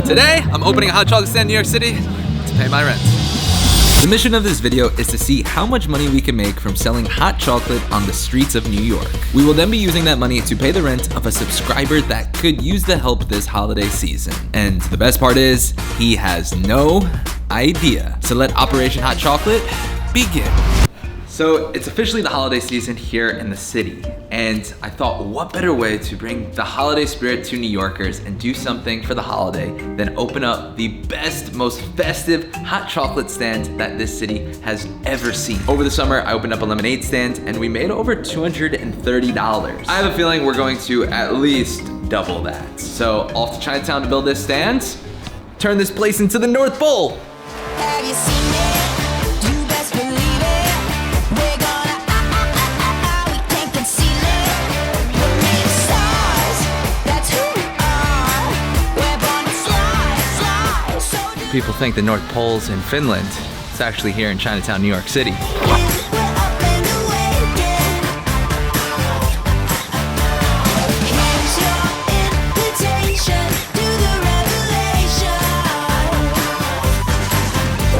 Today, I'm opening a hot chocolate stand in New York City to pay my rent. The mission of this video is to see how much money we can make from selling hot chocolate on the streets of New York. We will then be using that money to pay the rent of a subscriber that could use the help this holiday season. And the best part is, he has no idea. So let Operation Hot Chocolate begin. So it's officially the holiday season here in the city, and I thought what better way to bring the holiday spirit to New Yorkers and do something for the holiday than open up the best, most festive hot chocolate stand that this city has ever seen. Over the summer, I opened up a lemonade stand and we made over $230. I have a feeling we're going to at least double that. So off to Chinatown to build this stand, turn this place into the North Pole. Have you seen it? You best believe it. We're gonna we can't conceal it. We're made of stars. That's who we are. We're born to fly. So People think the North Pole's in Finland. It's actually here in Chinatown, New York City. we're up and away again. Here's your invitation to the revelation.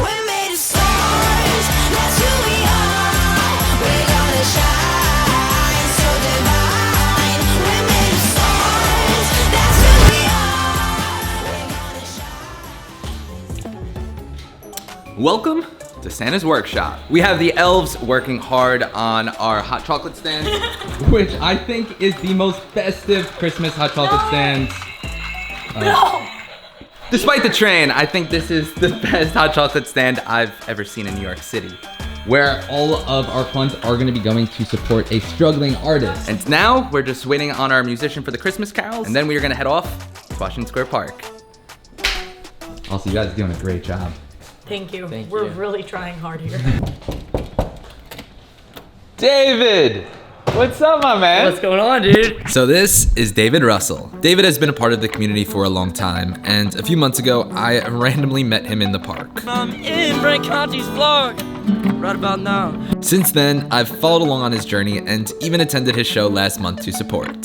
We're made of stars. That's who we are. We're gonna shine so divine. We're made of stars. That's who we are. We're gonna shine. Welcome to Santa's Workshop. We have the elves working hard on our hot chocolate stand, which I think is the most festive Christmas hot chocolate stand. Despite the train, I think this is the best hot chocolate stand I've ever seen in New York City, where all of our funds are gonna be going to support a struggling artist. And now we're just waiting on our musician for the Christmas carols, and then we are gonna head off to Washington Square Park. Also, you guys are doing a great job. Thank you. Thank We're you. really trying hard here. David! What's up, my man? What's going on, dude? So this is David Russell. David has been a part of the community for a long time, and a few months ago, I randomly met him in the park. I'm in Brent Conti's vlog right about now. Since then, I've followed along on his journey and even attended his show last month to support.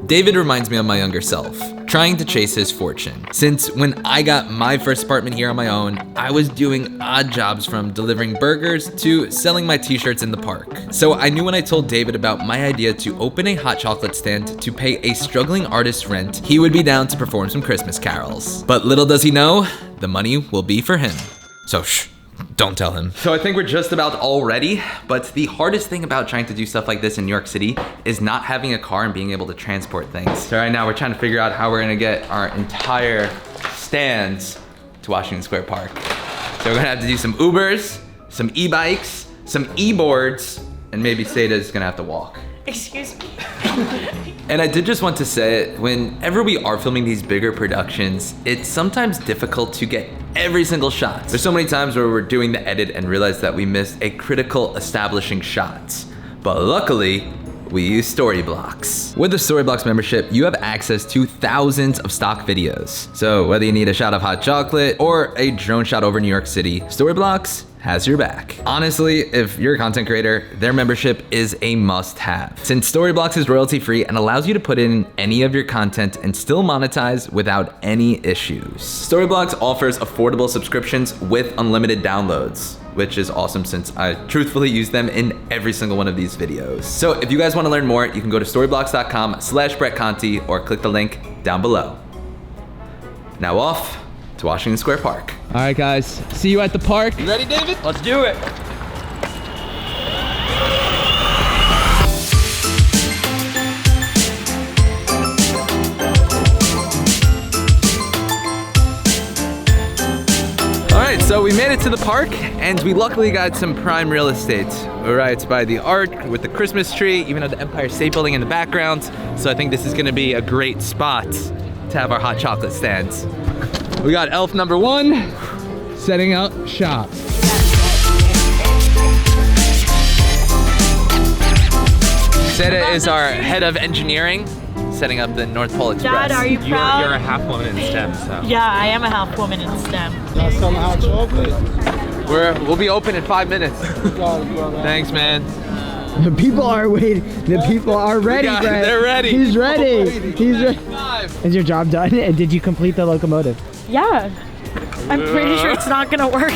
David reminds me of my younger self, trying to chase his fortune. Since when I got my first apartment here on my own, I was doing odd jobs from delivering burgers to selling my t-shirts in the park. So I knew when I told David about my idea to open a hot chocolate stand to pay a struggling artist's rent, he would be down to perform some Christmas carols. But little does he know, the money will be for him. So shh. Don't tell him. So I think we're just about all ready, but the hardest thing about trying to do stuff like this in New York City is not having a car and being able to transport things. So right now we're trying to figure out how we're gonna get our entire stands to Washington Square Park. So we're gonna have to do some Ubers, some e-bikes, some e-boards, and maybe Sada's gonna have to walk. Excuse me. And I did just want to say, whenever we are filming these bigger productions, it's sometimes difficult to get every single shot. There's so many times where we're doing the edit and realize that we missed a critical establishing shot. But luckily, we use Storyblocks. With the Storyblocks membership, you have access to thousands of stock videos. So whether you need a shot of hot chocolate or a drone shot over New York City, Storyblocks has your back. Honestly, if you're a content creator, their membership is a must-have. Since Storyblocks is royalty-free and allows you to put in any of your content and still monetize without any issues. Storyblocks offers affordable subscriptions with unlimited downloads, which is awesome since I truthfully use them in every single one of these videos. So if you guys wanna learn more, you can go to storyblocks.com/BrettConti or click the link down below. Now off to Washington Square Park. All right, guys. See you at the park. You ready, David? Let's do it. All right, so we made it to the park and we luckily got some prime real estate. We're right by the arch with the Christmas tree, even though the Empire State Building in the background. So I think this is gonna be a great spot to have our hot chocolate stands. We got elf number 1 setting up shop. Seda is our head of engineering, setting up the North Pole Express. Dad, are you proud? You're a half woman in STEM, so. Yeah, I am a half woman in STEM. Some hot chocolate. We'll be open in 5 minutes. Thanks, man. The people are waiting. The people are ready, Brett. They're ready. He's ready. He's ready. 5. Is your job done? And did you complete the locomotive? Yeah. I'm pretty sure it's not gonna work.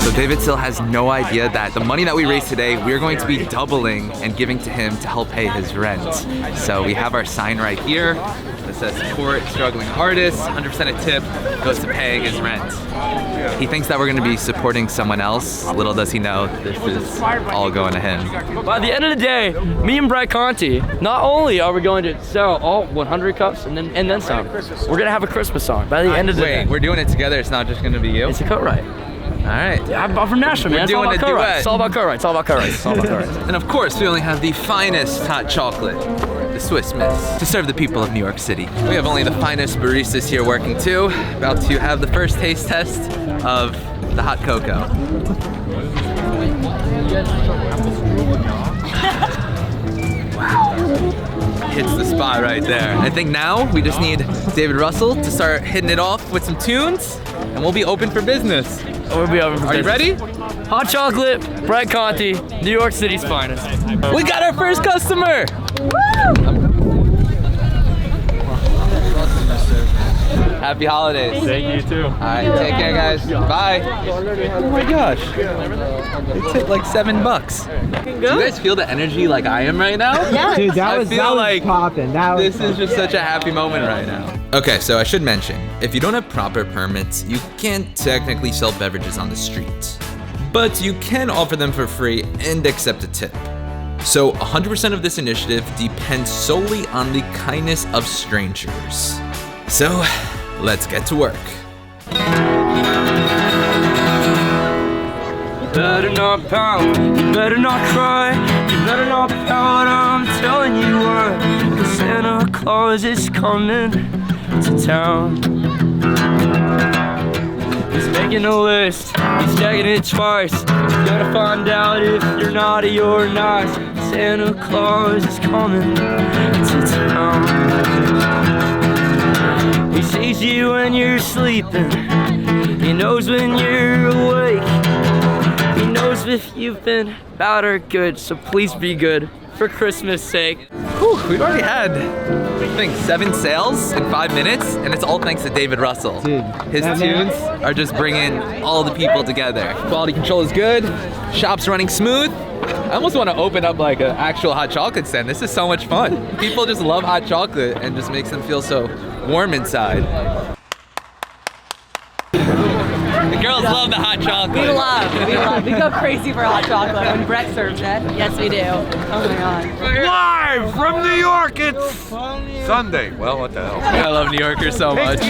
So David still has no idea that the money that we raise today, we're going to be doubling and giving to him to help pay his rent. So we have our sign right here that says support struggling artists, 100% a tip goes to paying his rent. He thinks that we're going to be supporting someone else. Little does he know, this is all going to him. By the end of the day, me and Brett Conti, not only are we going to sell all 100 cups and then some, we're gonna have a Christmas song by the end of the day. Wait, we're doing it together, it's not just going to be you? It's a co-write. All right. I'm from Nashville, man. It's all doing about a co-writes. duet. It's all about co-writes. It's all about co-writes. It's all about co-writes. And of course, we only have the finest hot chocolate, the Swiss Miss, to serve the people of New York City. We have only the finest baristas here working too, about to have the first taste test of the hot cocoa. Wow. Hits the spot right there. I think now we just need David Russell to start hitting it off with some tunes, and we'll be open for business. We'll be over for Are you business. ready? Hot chocolate, Brett Conti, New York City's finest. We got our first customer! Happy holidays. Thank you too. All right, take care, guys. Bye. Oh my gosh. They tipped like $7. Do you guys feel the energy like I am right now? Yeah. Dude, that I was feel like popping. This is just such a happy moment right now. Okay, so I should mention, if you don't have proper permits, you can't technically sell beverages on the street. But you can offer them for free and accept a tip. So 100% of this initiative depends solely on the kindness of strangers. So, let's get to work. Better not pound, you better not cry, you better not pout, I'm telling you what, 'cause Santa Claus is coming to town. He's making a list, he's checking it twice, he's gonna find out if you're naughty or nice. Santa Claus is coming to town. He sees you when you're sleeping, he knows when you're awake. He knows if you've been bad or good, so please be good for Christmas' sake. Whew, we've already had, I think, 7 sales in 5 minutes, and it's all thanks to David Russell. Dude, His that man- tunes are just bringing all the people together. Quality control is good, shop's running smooth. I almost want to open up like an actual hot chocolate stand. This is so much fun. People just love hot chocolate and just makes them feel so warm inside. The girls love the hot chocolate. We love. We go crazy for hot chocolate when Brett serves it. Yes, we do. Oh my god. Live from New York, it's Sunday. Well, what the hell? I love New Yorkers so much.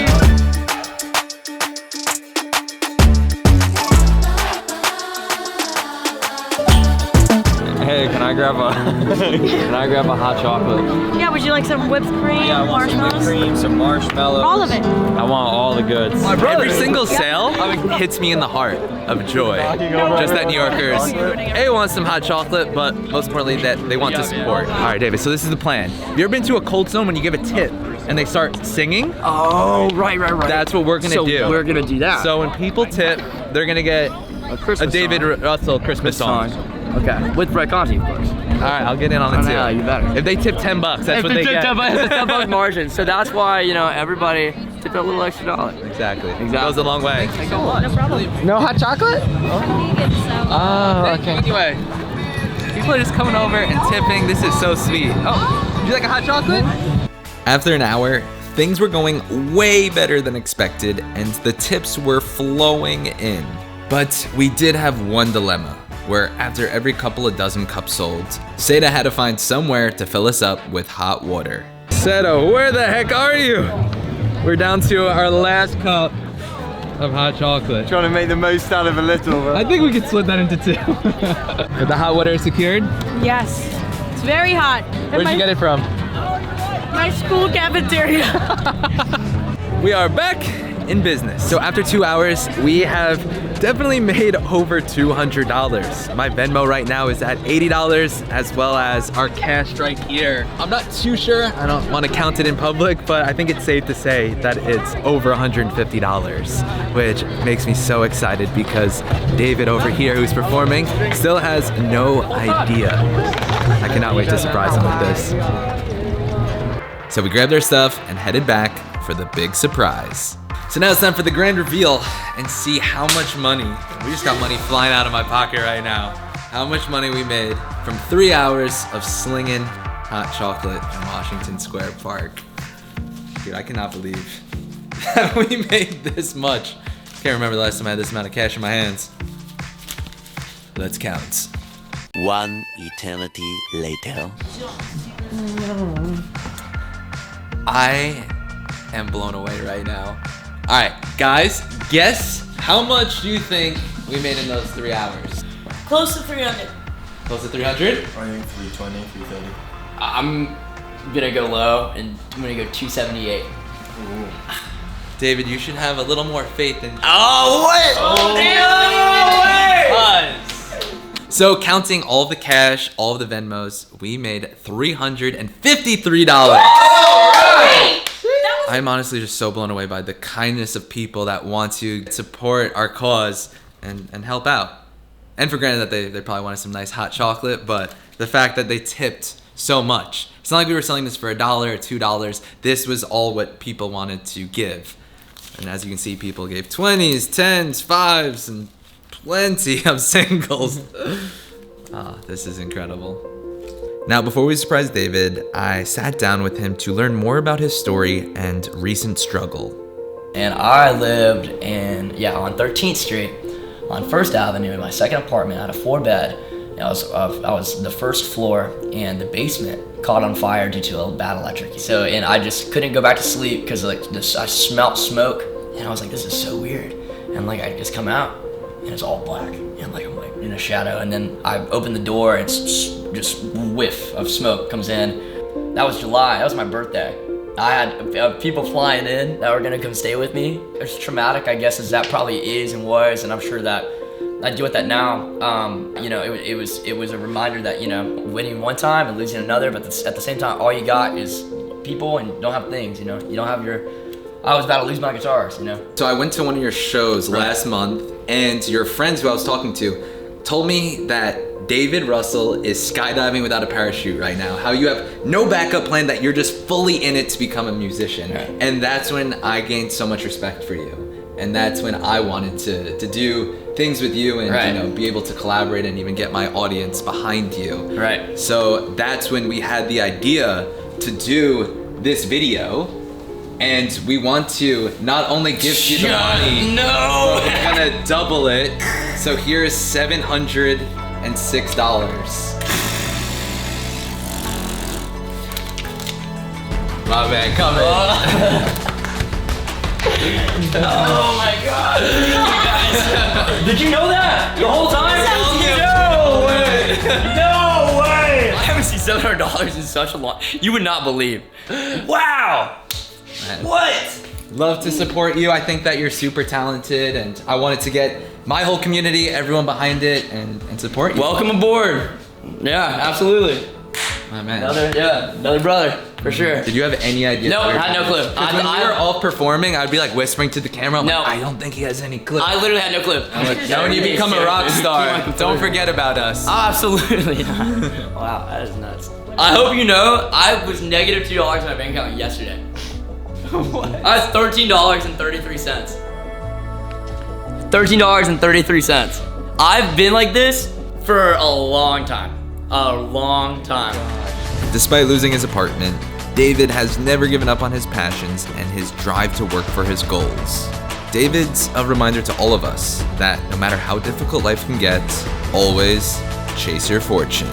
Hey, can I grab a hot chocolate? Yeah, would you like some whipped cream, marshmallows? cream, some marshmallows. All of it. I want all the goods. Every single sale hits me in the heart of joy. Just that New Yorkers, A, want some hot chocolate, but most importantly that they want to support. All right, David, so this is the plan. Have you ever been to a Cold Stone when you give a tip and they start singing? Oh, right. That's what we're gonna do. So we're gonna do that. So when people tip, they're gonna get a David Russell Christmas song. Okay, with Brett Conti, of course. All right, I'll get in on it too. Yeah, you better. If they tip $10, that's what they get. It's a $10 margin, so that's why, you know, everybody tip a little extra $1. Exactly. Goes a long way. No hot chocolate? Oh, okay. Anyway, people are just coming over and tipping. This is so sweet. Oh, would you like a hot chocolate? After an hour, things were going way better than expected, and the tips were flowing in. But we did have one dilemma, where after every couple of dozen cups sold, Seda had to find somewhere to fill us up with hot water. Seda, where the heck are you? We're down to our last cup of hot chocolate. Trying to make the most out of a little. I think we could split that into 2. But the hot water is secured? Yes. It's very hot. Where'd you get it from? My school cafeteria. We are back in business. So after 2 hours, we have definitely made over $200. My Venmo right now is at $80, as well as our cash right here. I'm not too sure. I don't want to count it in public, but I think it's safe to say that it's over $150, which makes me so excited because David over here, who's performing, still has no idea. I cannot wait to surprise him with this. So we grabbed our stuff and headed back for the big surprise. So now it's time for the grand reveal and see how much money, we just got money flying out of my pocket right now, how much money we made from 3 hours of slinging hot chocolate in Washington Square Park. Dude, I cannot believe that we made this much. Can't remember the last time I had this amount of cash in my hands. Let's count. One eternity later. I am blown away right now. All right, guys, guess how much do you think we made in those 3 hours? Close to 300. Close to 300? I think 320, 330. I'm gonna go low and I'm gonna go 278. David, you should have a little more faith in. Oh, wait! Oh, damn! So counting all of the cash, all of the Venmos, we made $353. I'm honestly just so blown away by the kindness of people that want to support our cause and help out. And for granted that they probably wanted some nice hot chocolate, but the fact that they tipped so much. It's not like we were selling this for $1 or $2. This was all what people wanted to give. And as you can see, people gave 20s, 10s, 5s, and plenty of singles. This is incredible. Now, before we surprise David, I sat down with him to learn more about his story and recent struggle. And I lived on 13th Street on 1st Avenue in my second apartment. I had a 4-bed. I was the first floor, and the basement caught on fire due to a bad electric. So, and I just couldn't go back to sleep because I smelled smoke, and I was like, this is so weird. And like I just come out, and it's all black, and like I'm like in a shadow. And then I open the door, and it's just whiff of smoke comes in. That was July. That was my birthday. I had people flying in that were gonna come stay with me. As traumatic, I guess, as that probably is and was, and I'm sure that I deal with that now. It was a reminder that, winning one time and losing another, but at the same time, all you got is people and you don't have things. You don't have your. I was about to lose my guitars. So I went to one of your shows last month, and your friends who I was talking to told me that David Russell is skydiving without a parachute right now. How you have no backup plan, that you're just fully in it to become a musician. Right. And that's when I gained so much respect for you. And that's when I wanted to do things with you and be able to collaborate and even get my audience behind you. Right. So that's when we had the idea to do this video. And we want to not only give you the money, no, but we're gonna double it. So here's $706. My man, come in. Oh my God! Did you know that the whole time? No way! No way! I haven't seen $700 in such a long. You would not believe. Wow! Man. What? Love to support you. I think that you're super talented, and I wanted to get my whole community, everyone behind it, and support you. Welcome aboard. Yeah, absolutely. My man. Another brother, for sure. Did you have any idea? No, I had no clue. When we were all performing, I'd be like whispering to the camera, I'm No. like, I don't think he has any clue. I literally had no clue. Now when you become a rock star, don't forget about us. Absolutely not. Wow, that is nuts. I hope you know, I was negative $2 in my bank account yesterday. What? I was $13.33. $13.33. I've been like this for a long time. A long time. Despite losing his apartment, David has never given up on his passions and his drive to work for his goals. David's a reminder to all of us that no matter how difficult life can get, always chase your fortune.